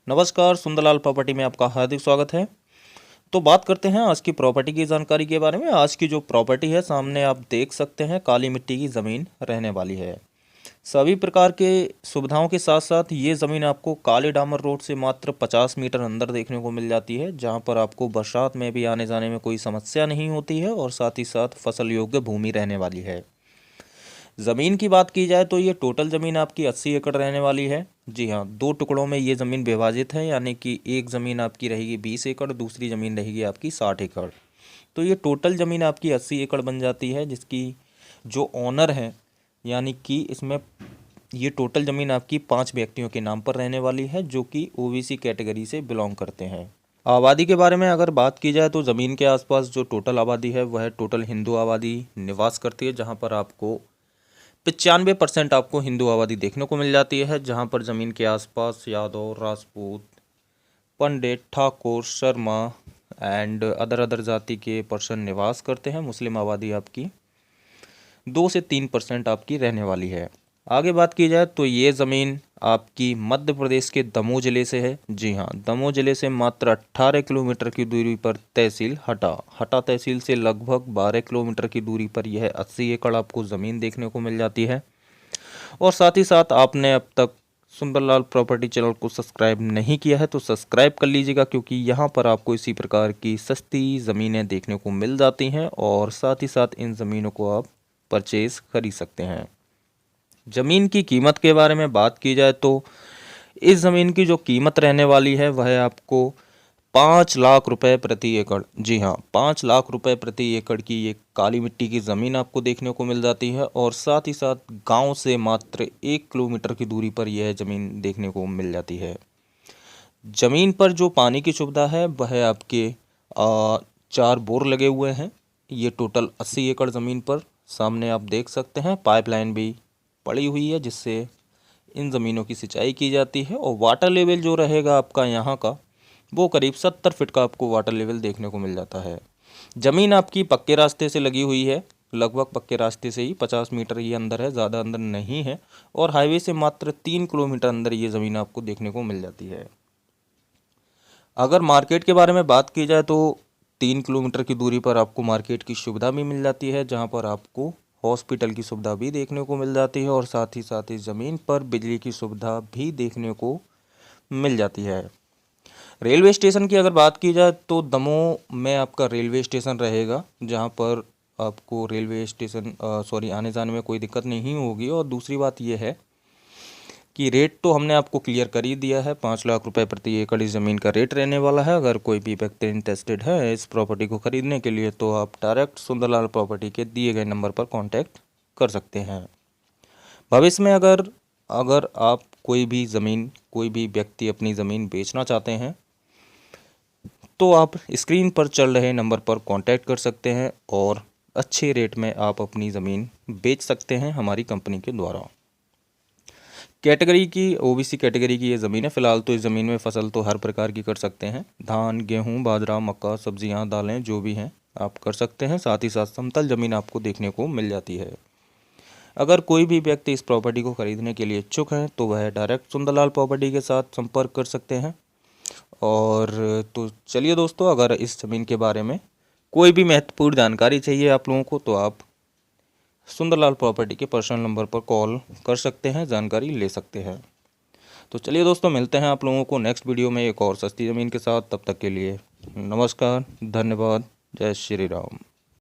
नमस्कार, सुंदरलाल प्रॉपर्टी में आपका हार्दिक स्वागत है। तो बात करते हैं आज की प्रॉपर्टी की जानकारी के बारे में। आज की जो प्रॉपर्टी है सामने आप देख सकते हैं, काली मिट्टी की ज़मीन रहने वाली है। सभी प्रकार के सुविधाओं के साथ साथ ये ज़मीन आपको काले डामर रोड से मात्र 50 मीटर अंदर देखने को मिल जाती है, जहाँ पर आपको बरसात में भी आने जाने में कोई समस्या नहीं होती है और साथ ही साथ फसल योग्य भूमि रहने वाली है। ज़मीन की बात की जाए तो ये टोटल ज़मीन आपकी 80 एकड़ रहने वाली है। जी हाँ, दो टुकड़ों में ये ज़मीन विभाजित है, यानी कि एक ज़मीन आपकी रहेगी 20 एकड़, दूसरी ज़मीन रहेगी आपकी 60 एकड़। तो ये टोटल ज़मीन आपकी 80 एकड़ बन जाती है, जिसकी जो ऑनर है, यानी कि इसमें ये टोटल ज़मीन आपकी 5 व्यक्तियों के नाम पर रहने वाली है, जो कि ओबीसी कैटेगरी से बिलोंग करते हैं। आबादी के बारे में अगर बात की जाए तो ज़मीन के आसपास जो टोटल आबादी है वह टोटल हिंदू आबादी निवास करती है, जहाँ पर आपको 95% आपको हिंदू आबादी देखने को मिल जाती है, जहाँ पर ज़मीन के आसपास यादव, राजपूत, पंडित, ठाकुर, शर्मा एंड अदर जाति के पर्सन निवास करते हैं। मुस्लिम आबादी आपकी 2 से 3% आपकी रहने वाली है। आगे बात की जाए तो ये ज़मीन आपकी मध्य प्रदेश के दमोह ज़िले से है। जी हाँ, दमोह ज़िले से मात्र 18 किलोमीटर की दूरी पर तहसील हटा तहसील से लगभग 12 किलोमीटर की दूरी पर यह 80 एकड़ आपको ज़मीन देखने को मिल जाती है। और साथ ही साथ आपने अब तक सुंदरलाल प्रॉपर्टी चैनल को सब्सक्राइब नहीं किया है तो सब्सक्राइब कर लीजिएगा, क्योंकि यहाँ पर आपको इसी प्रकार की सस्ती ज़मीनें देखने को मिल जाती हैं और साथ ही साथ इन ज़मीनों को आप परचेज़ खरीद सकते हैं। ज़मीन की कीमत के बारे में बात की जाए तो इस ज़मीन की जो कीमत रहने वाली है वह आपको 5 लाख रुपए प्रति एकड़, जी हाँ, 5 लाख रुपए प्रति एकड़ की ये काली मिट्टी की ज़मीन आपको देखने को मिल जाती है। और साथ ही साथ गांव से मात्र 1 किलोमीटर की दूरी पर यह ज़मीन देखने को मिल जाती है। ज़मीन पर जो पानी की सुविधा है वह आपके 4 बोर लगे हुए हैं। ये टोटल 80 एकड़ ज़मीन पर सामने आप देख सकते हैं, पाइपलाइन भी पड़ी हुई है जिससे इन ज़मीनों की सिंचाई की जाती है। और वाटर लेवल जो रहेगा आपका यहाँ का वो करीब 70 फीट का आपको वाटर लेवल देखने को मिल जाता है। ज़मीन आपकी पक्के रास्ते से लगी हुई है, लगभग पक्के रास्ते से ही 50 मीटर ये अंदर है, ज़्यादा अंदर नहीं है। और हाईवे से मात्र 3 किलोमीटर अंदर ये ज़मीन आपको देखने को मिल जाती है। अगर मार्केट के बारे में बात की जाए तो 3 किलोमीटर की दूरी पर आपको मार्केट की सुविधा भी मिल जाती है, जहाँ पर आपको हॉस्पिटल की सुविधा भी देखने को मिल जाती है और साथ ही साथ इस ज़मीन पर बिजली की सुविधा भी देखने को मिल जाती है। रेलवे स्टेशन की अगर बात की जाए तो दमोह में आपका रेलवे स्टेशन रहेगा, जहाँ पर आपको रेलवे स्टेशन आने जाने में कोई दिक्कत नहीं होगी। और दूसरी बात यह है कि रेट तो हमने आपको क्लियर कर ही दिया है, 5 लाख रुपए प्रति एकड़ इस ज़मीन का रेट रहने वाला है। अगर कोई भी व्यक्ति इंटरेस्टेड है इस प्रॉपर्टी को खरीदने के लिए तो आप डायरेक्ट सुंदरलाल प्रॉपर्टी के दिए गए नंबर पर कॉन्टैक्ट कर सकते हैं। भविष्य में अगर अगर आप कोई भी व्यक्ति अपनी ज़मीन बेचना चाहते हैं तो आप स्क्रीन पर चल रहे नंबर पर कांटेक्ट कर सकते हैं और अच्छे रेट में आप अपनी ज़मीन बेच सकते हैं हमारी कंपनी के द्वारा। कैटेगरी की ओबीसी कैटेगरी की ये ज़मीन है। फ़िलहाल तो इस ज़मीन में फसल तो हर प्रकार की कर सकते हैं, धान, गेहूं, बाजरा, मक्का, सब्जियां, दालें जो भी हैं आप कर सकते हैं। साथ ही साथ समतल ज़मीन आपको देखने को मिल जाती है। अगर कोई भी व्यक्ति इस प्रॉपर्टी को खरीदने के लिए इच्छुक है तो वह डायरेक्ट सुंदरलाल प्रॉपर्टी के साथ संपर्क कर सकते हैं। और तो चलिए दोस्तों, अगर इस ज़मीन के बारे में कोई भी महत्वपूर्ण जानकारी चाहिए आप लोगों को तो आप सुंदरलाल प्रॉपर्टी के पर्सनल नंबर पर कॉल कर सकते हैं, जानकारी ले सकते हैं। तो चलिए दोस्तों, मिलते हैं आप लोगों को नेक्स्ट वीडियो में एक और सस्ती ज़मीन के साथ। तब तक के लिए नमस्कार, धन्यवाद, जय श्री राम।